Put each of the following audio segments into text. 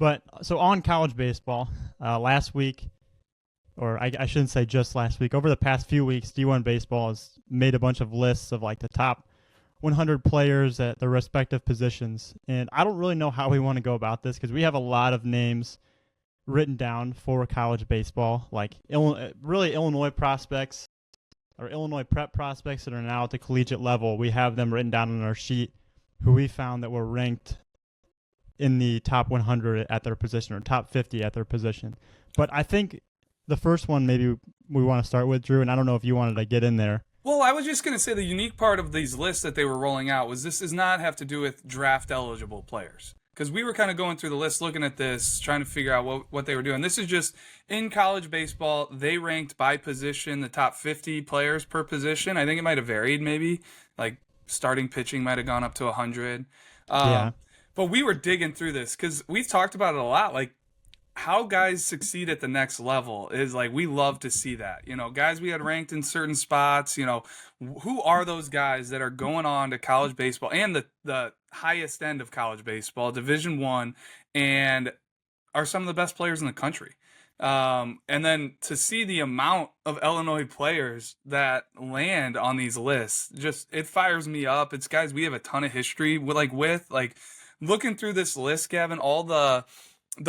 But so on college baseball, last week, or I shouldn't say just last week, over the past few weeks, D1 Baseball has made a bunch of lists of like the top 100 players at their respective positions. And I don't really know how we want to go about this because we have a lot of names written down for college baseball, like really Illinois prospects or Illinois prep prospects that are now at the collegiate level. We have them written down on our sheet who we found that were ranked in the top 100 at their position or top 50 at their position. But I think the first one maybe we want to start with, Drew, and I don't know if you wanted to get in there. Well, I was just going to say the unique part of these lists that they were rolling out was this does not have to do with draft eligible players. Because we were kind of going through the list, looking at this, trying to figure out what they were doing. This is just in college baseball, they ranked by position the top 50 players per position. I think it might have varied maybe. Like starting pitching might have gone up to 100. Yeah. But we were digging through this because we've talked about it a lot. Like how guys succeed at the next level is like we love to see that. You know, guys we had ranked in certain spots, you know, who are those guys that are going on to college baseball and the highest end of college baseball, Division I, and are some of the best players in the country. And then to see the amount of Illinois players that land on these lists, just it fires me up. It's guys we have a ton of history with looking through this list, Gavin, all the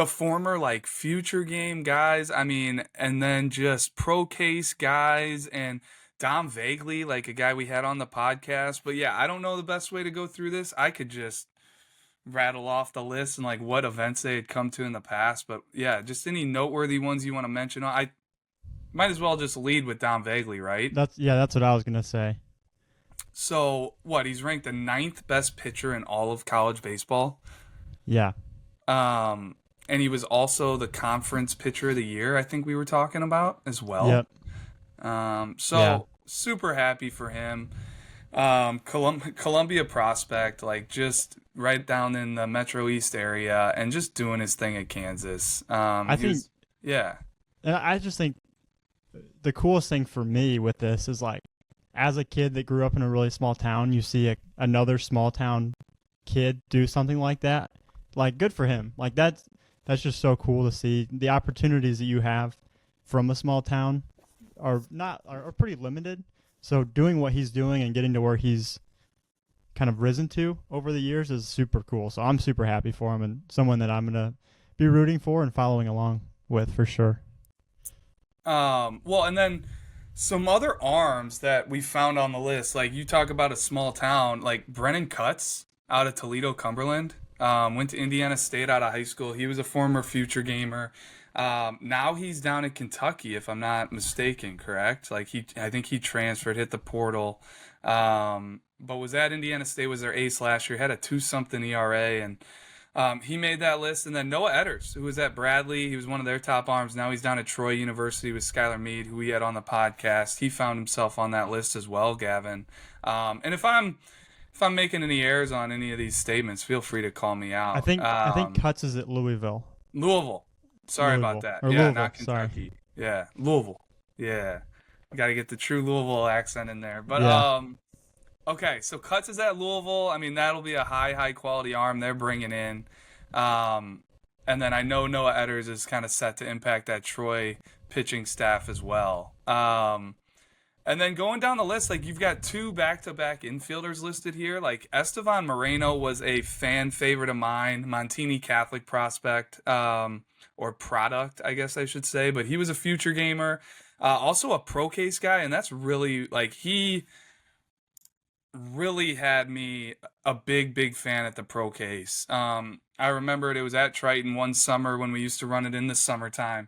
former like future game guys, I mean, and then just pro case guys and Dom Vagley, like a guy we had on the podcast. But yeah, I don't know the best way to go through this. I could just rattle off the list and like what events they had come to in the past. But yeah, just any noteworthy ones you want to mention. I might as well just lead with Dom Vagley, right? That's what I was gonna say. So what? He's ranked the 9th best pitcher in all of college baseball. Yeah. And he was also the conference pitcher of the year, I think we were talking about as well. Yep. Super happy for him. Columbia prospect, like just right down in the Metro East area and just doing his thing at Kansas. I just think the coolest thing for me with this is like, as a kid that grew up in a really small town, you see another small town kid do something like that. Like, good for him. Like that's just so cool to see. The opportunities that you have from a small town are pretty limited. So doing what he's doing and getting to where he's kind of risen to over the years is super cool. So I'm super happy for him and someone that I'm going to be rooting for and following along with for sure. Well, and then some other arms that we found on the list, like you talk about a small town, like Brennan Cutts out of Toledo, Cumberland. Went to Indiana State out of high school. He was a former future gamer. Now he's down in Kentucky, if I'm not mistaken, correct? Like I think he transferred, hit the portal, but was at Indiana State, was their ace last year, had a 2-something ERA, and he made that list. And then Noah Edders, who was at Bradley, he was one of their top arms. Now he's down at Troy University with Skylar Meade, who we had on the podcast. He found himself on that list as well, Gavin. And if I'm making any errors on any of these statements, feel free to call me out. I think Cutts is at Louisville. Sorry about that. Or yeah, Louisville, not Kentucky. sorry. Yeah, Louisville. Yeah. Got to get the true Louisville accent in there. But Yeah. okay, so Cutts is at Louisville. I mean, that'll be a high quality arm they're bringing in. And then I know Noah Edders is kind of set to impact that Troy pitching staff as well. And then going down the list, like you've got 2 back-to-back infielders listed here. Like Estevan Moreno was a fan favorite of mine, Montini Catholic prospect, or product, I guess I should say. But he was a future gamer, also a pro case guy, and that's really like he really had me a big fan at the pro case. I remembered it was at Triton one summer when we used to run it in the summertime.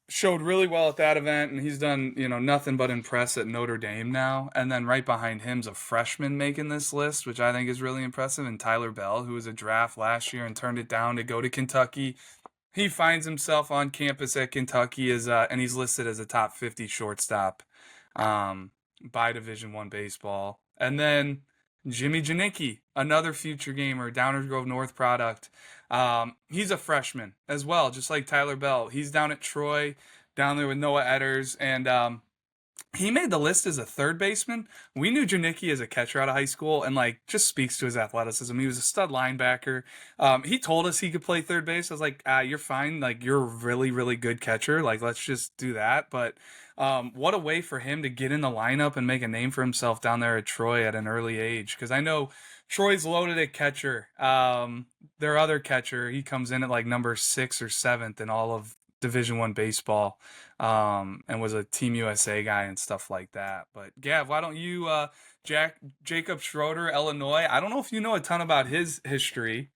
Showed really well at that event, and he's done, nothing but impress at Notre Dame now. And then right behind him's a freshman making this list, which I think is really impressive, and Tyler Bell, who was a draft last year and turned it down to go to Kentucky. He finds himself on campus at Kentucky and he's listed as a top 50 shortstop by Division I baseball. And then Jimmy Janicki, another future gamer, Downers Grove North product. He's a freshman as well, just like Tyler Bell. He's down at Troy, down there with Noah Edders, and he made the list as a third baseman. We knew Janicki as a catcher out of high school, and like just speaks to his athleticism. He was a stud linebacker. He told us he could play third base. I was like, you're fine. Like you're a really, really good catcher. Like let's just do that. But what a way for him to get in the lineup and make a name for himself down there at Troy at an early age. Because I know Troy's loaded at catcher. Their other catcher, he comes in at like number 6 or 7 in all of Division I baseball, and was a Team USA guy and stuff like that. But Gav, why don't you, Jacob Schroeder, Illinois? I don't know if you know a ton about his history.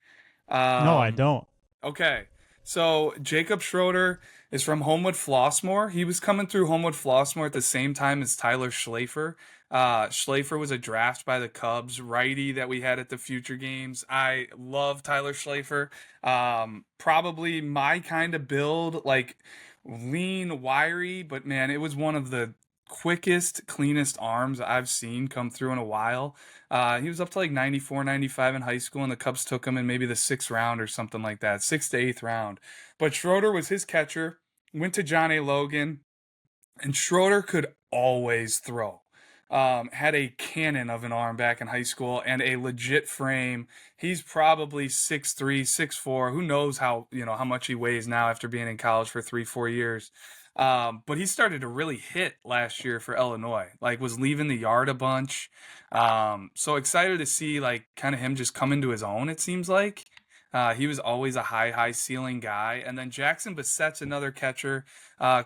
No, I Um, don't. Okay. So Jacob Schroeder is from Homewood Flossmoor. He was coming through Homewood Flossmoor at the same time as Tyler Schlafer. Schlafer was a draft by the Cubs, righty that we had at the Future Games. I love Tyler Schlafer. Probably my kind of build, like lean, wiry, but man, it was one of the quickest, cleanest arms I've seen come through in a while. He was up to like 94, 95 in high school, and the Cubs took him in maybe the 6th round or something like that, 6th to 8th round. But Schroeder was his catcher, went to John A. Logan, and Schroeder could always throw. Had a cannon of an arm back in high school and a legit frame. He's probably 6'3", 6'4". Who knows how much he weighs now after being in college for 3, 4 years. But he started to really hit last year for Illinois. Like was leaving the yard a bunch. So excited to see like kind of him just come into his own. It seems like. He was always a high ceiling guy. And then Jackson Bassett's another catcher,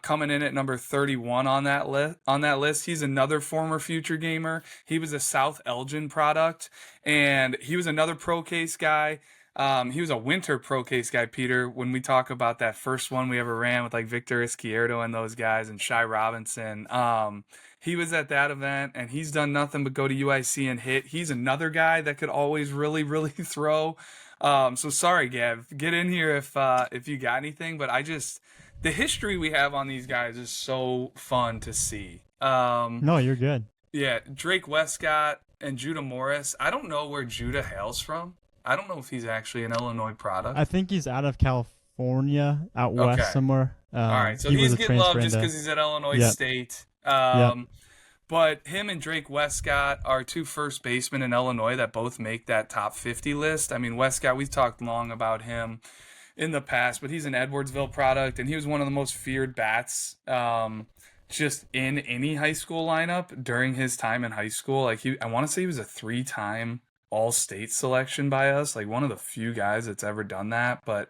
coming in at number 31 on that list. He's another former Future Gamer. He was a South Elgin product, and he was another pro case guy. He was a winter pro case guy, Peter. When we talk about that first one we ever ran with like Victor Izquierdo and those guys and Shy Robinson, he was at that event, and he's done nothing but go to UIC and hit. He's another guy that could always really, really throw. So sorry, Gav. Get in here if you got anything, but the history we have on these guys is so fun to see. No, you're good. Yeah, Drake Westcott and Judah Morris. I don't know where Judah hails from. I don't know if he's actually an Illinois product. I think he's out of California, out Okay. west somewhere. All right, so he he's was a getting love transfer just into. because he's at Illinois Yep. State. Yep. But him and Drake Westcott are two first basemen in Illinois that both make that top 50 list. I mean, Westcott, we've talked long about him in the past, but he's an Edwardsville product, and he was one of the most feared bats, just in any high school lineup during his time in high school. Like I want to say he was a 3-time all-state selection by us, like one of the few guys that's ever done that. But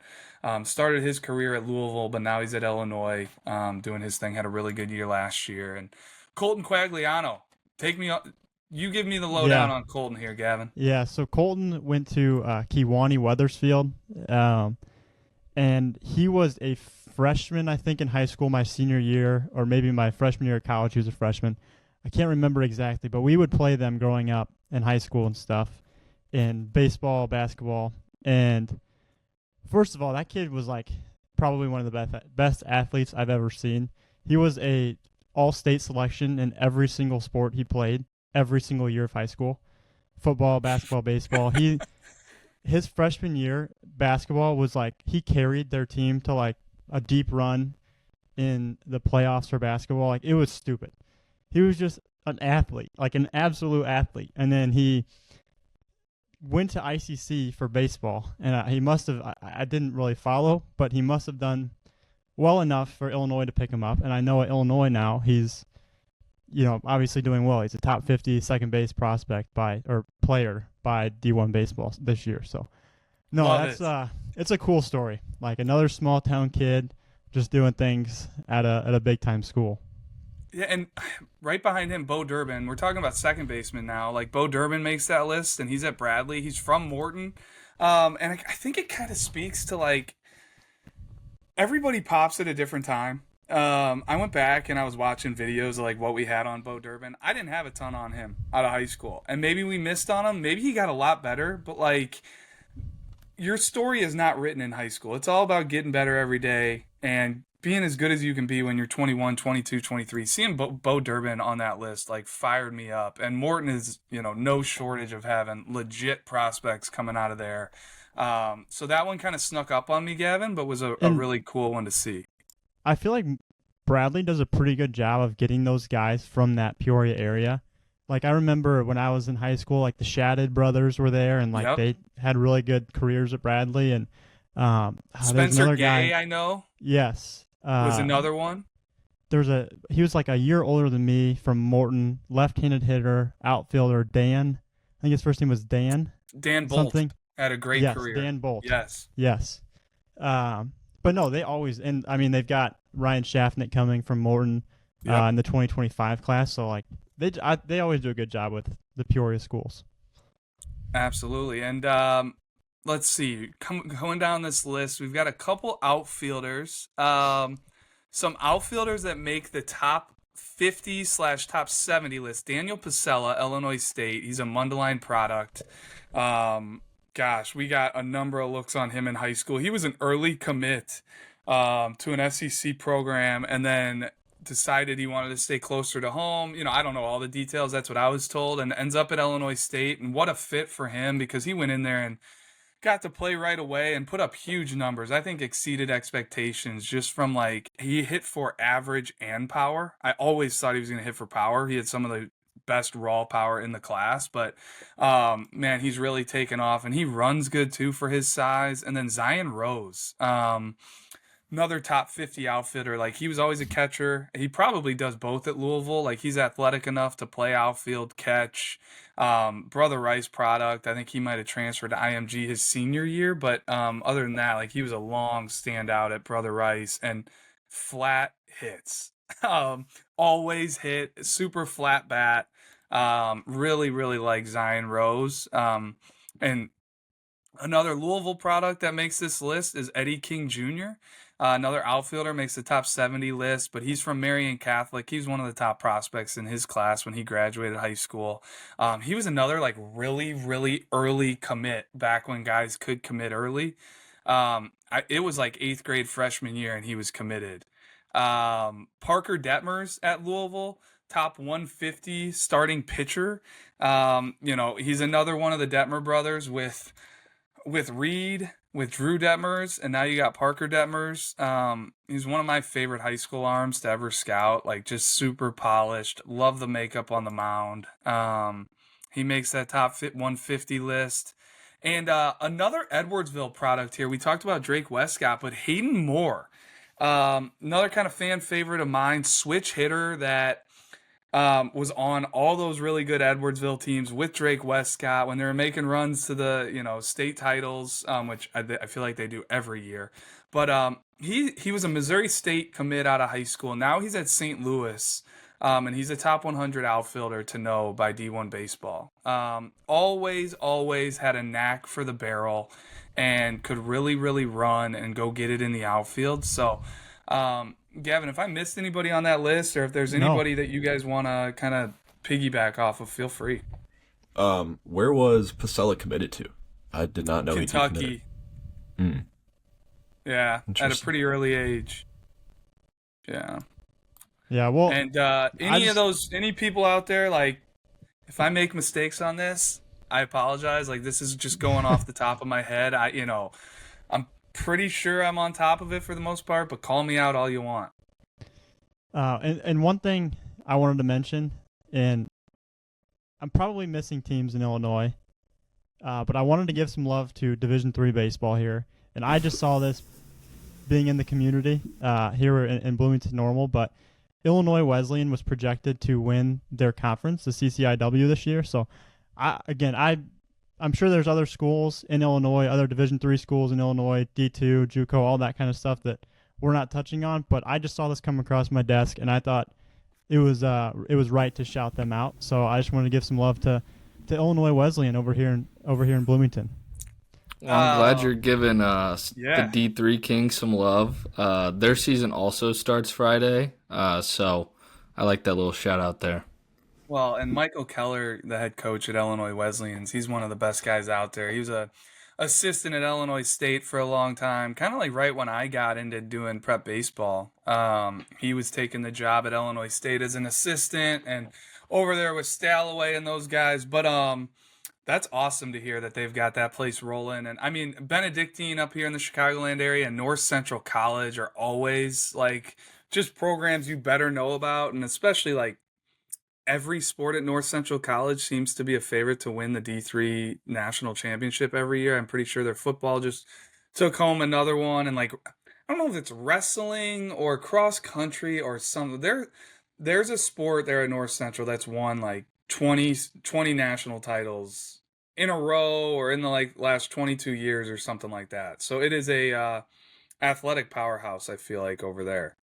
started his career at Louisville, but now he's at Illinois, doing his thing. Had a really good year last year. And Colton Quagliano, you give me the lowdown Yeah. on Colton here, Gavin. Yeah, so Colton went to Kewanee Weathersfield, and he was a freshman, I think, in high school my senior year, or maybe my freshman year of college. He was a freshman. I can't remember exactly, but we would play them growing up in high school and stuff, in baseball, basketball. And first of all, that kid was like probably one of the best athletes I've ever seen. He was a all-state selection in every single sport he played, every single year of high school. Football, basketball, baseball. His freshman year, basketball was like he carried their team to like a deep run in the playoffs for basketball. Like it was stupid. He was just an athlete, like an absolute athlete. And then he went to ICC for baseball, and he must have. I didn't really follow, but he must have done well enough for Illinois to pick him up. And I know at Illinois now he's, obviously doing well. He's a top 50 second base prospect player by D1 baseball this year. So no, Love it's a cool story. Like another small town kid just doing things at a big time school. Yeah, and right behind him, Bo Durbin. We're talking about second baseman now. Like Bo Durbin makes that list, and he's at Bradley. He's from Morton, and I think it kind of speaks to like everybody pops at a different time. I went back and I was watching videos of like what we had on Bo Durbin. I didn't have a ton on him out of high school, and maybe we missed on him. Maybe he got a lot better, but like your story is not written in high school. It's all about getting better every day and being as good as you can be when you're 21, 22, 23. Seeing Bo Durbin on that list like fired me up. And Morton is, no shortage of having legit prospects coming out of there. So that one kind of snuck up on me, Gavin, but was a And really cool one to see. I feel like Bradley does a pretty good job of getting those guys from that Peoria area. Like I remember when I was in high school, like the Shadid brothers were there, and like Yep. they had really good careers at Bradley. And there's Spencer another Gay, guy. I know, Yes, was another one. he was like a year older than me from Morton, left-handed hitter, outfielder Dan. I think his first name was Dan Dan Bolt something. had a great Yes, career. Dan Bolt. Yes. Yes. But no, they always, and I mean they've got Ryan Schaffnick coming from Morton Yep. in the 2025 class. So like they always do a good job with the Peoria schools. Absolutely. And let's see, going down this list, we've got a couple outfielders. Some outfielders that make the top 50 slash top 70 list. Daniel Pasella, Illinois State. He's a Mundelein product. Gosh, we got a number of looks on him in high school. He was an early commit to an SEC program, and then decided he wanted to stay closer to home. I don't know all the details. That's what I was told, and ends up at Illinois State. And what a fit for him, because he went in there and got to play right away and put up huge numbers. I think exceeded expectations just from like he hit for average and power. I always thought he was going to hit for power. He had some of the best raw power in the class, but man, he's really taken off, and he runs good too for his size. And then Zion Rose, another top 50 outfitter. Like, he was always a catcher. He probably does both at Louisville. Like, he's athletic enough to play outfield, catch. Brother Rice product. I think he might have transferred to IMG his senior year, but other than that, like, he was a long standout at Brother Rice, and flat hits. Always hit, super flat bat. Really, really like Zion Rose. And another Louisville product that makes this list is Eddie King Jr. Another outfielder, makes the top 70 list, but he's from Marian Catholic. He's one of the top prospects in his class when he graduated high school. He was another like really, really early commit back when guys could commit early. It was like 8th grade freshman year, and he was committed. Parker Detmers at Louisville, top 150 starting pitcher. He's another one of the Detmer brothers with Reed, with Drew Detmers, and now you got Parker Detmers. He's one of my favorite high school arms to ever scout. Like, just super polished. Love the makeup on the mound. He makes that top 150 list. And another Edwardsville product here. We talked about Drake Westcott, but Hayden Moore, another kind of fan favorite of mine, switch hitter that was on all those really good Edwardsville teams with Drake Westcott when they were making runs to the state titles, which I feel like they do every year. But he was a Missouri State commit out of high school. Now he's at St. Louis, and he's a top 100 outfielder to know by D1 Baseball. Always had a knack for the barrel and could really, really run and go get it in the outfield. So Gavin, if I missed anybody on that list, or if there's anybody that you guys want to kind of piggyback off of, feel free. Where was Pasella committed to? I did not know Kentucky. He committed. Yeah, at a pretty early age. Yeah. Yeah, well, and any people out there, like, if I make mistakes on this, I apologize. Like, this is just going off the top of my head. I'm pretty sure I'm on top of it for the most part, but call me out all you want. And one thing I wanted to mention, and I'm probably missing teams in Illinois, but I wanted to give some love to Division III baseball here. And I just saw this being in the community here in Bloomington Normal, but Illinois Wesleyan was projected to win their conference, the CCIW, this year. So, I'm sure there's other schools in Illinois, other Division III schools in Illinois, D2, JUCO, all that kind of stuff that we're not touching on. But I just saw this come across my desk, and I thought it was right to shout them out. So I just wanted to give some love to Illinois Wesleyan over here in Bloomington. Well, I'm glad you're giving the D3 Kings some love. Their season also starts Friday, so I like that little shout out there. Well, and Michael Keller, the head coach at Illinois Wesleyans, he's one of the best guys out there. He was a assistant at Illinois State for a long time, kind of like right when I got into doing prep baseball. He was taking the job at Illinois State as an assistant, and over there with Stalloway and those guys. But that's awesome to hear that they've got that place rolling. And I mean, Benedictine up here in the Chicagoland area and North Central College are always like just programs you better know about, and especially like every sport at North Central College seems to be a favorite to win the D3 national championship every year. I'm pretty sure their football just took home another one, and like I don't know if it's wrestling or cross country or something. There's a sport there at North Central that's won like 20 national titles in a row or in the like last 22 years or something like that. So it is a athletic powerhouse, I feel like, over there.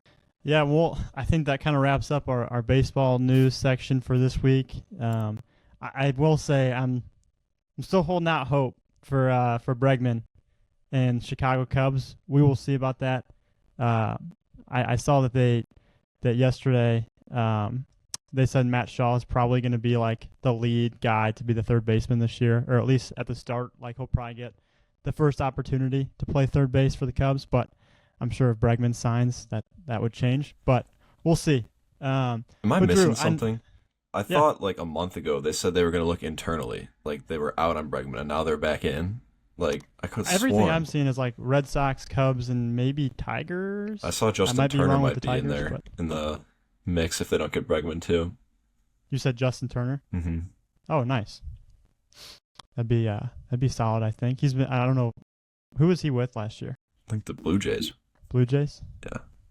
Yeah, well, I think that kind of wraps up our baseball news section for this week. I will say I'm still holding out hope for Bregman and Chicago Cubs. We will see about that. I saw that yesterday they said Matt Shaw is probably going to be like the lead guy to be the third baseman this year, or at least at the start. Like he'll probably get the first opportunity to play third base for the Cubs, but I'm sure if Bregman signs, that would change. But we'll see. Am I missing something? I thought like a month ago they said they were going to look internally, like they were out on Bregman, and now they're back in. Like I could have everything sworn. I'm seeing is like Red Sox, Cubs, and maybe Tigers. I saw Justin Turner might be in there in the mix if they don't get Bregman too. You said Justin Turner? Mm-hmm. Oh, nice. That'd be solid. I think I don't know, who was he with last year? I think the Blue Jays. Blue Jays? Yeah.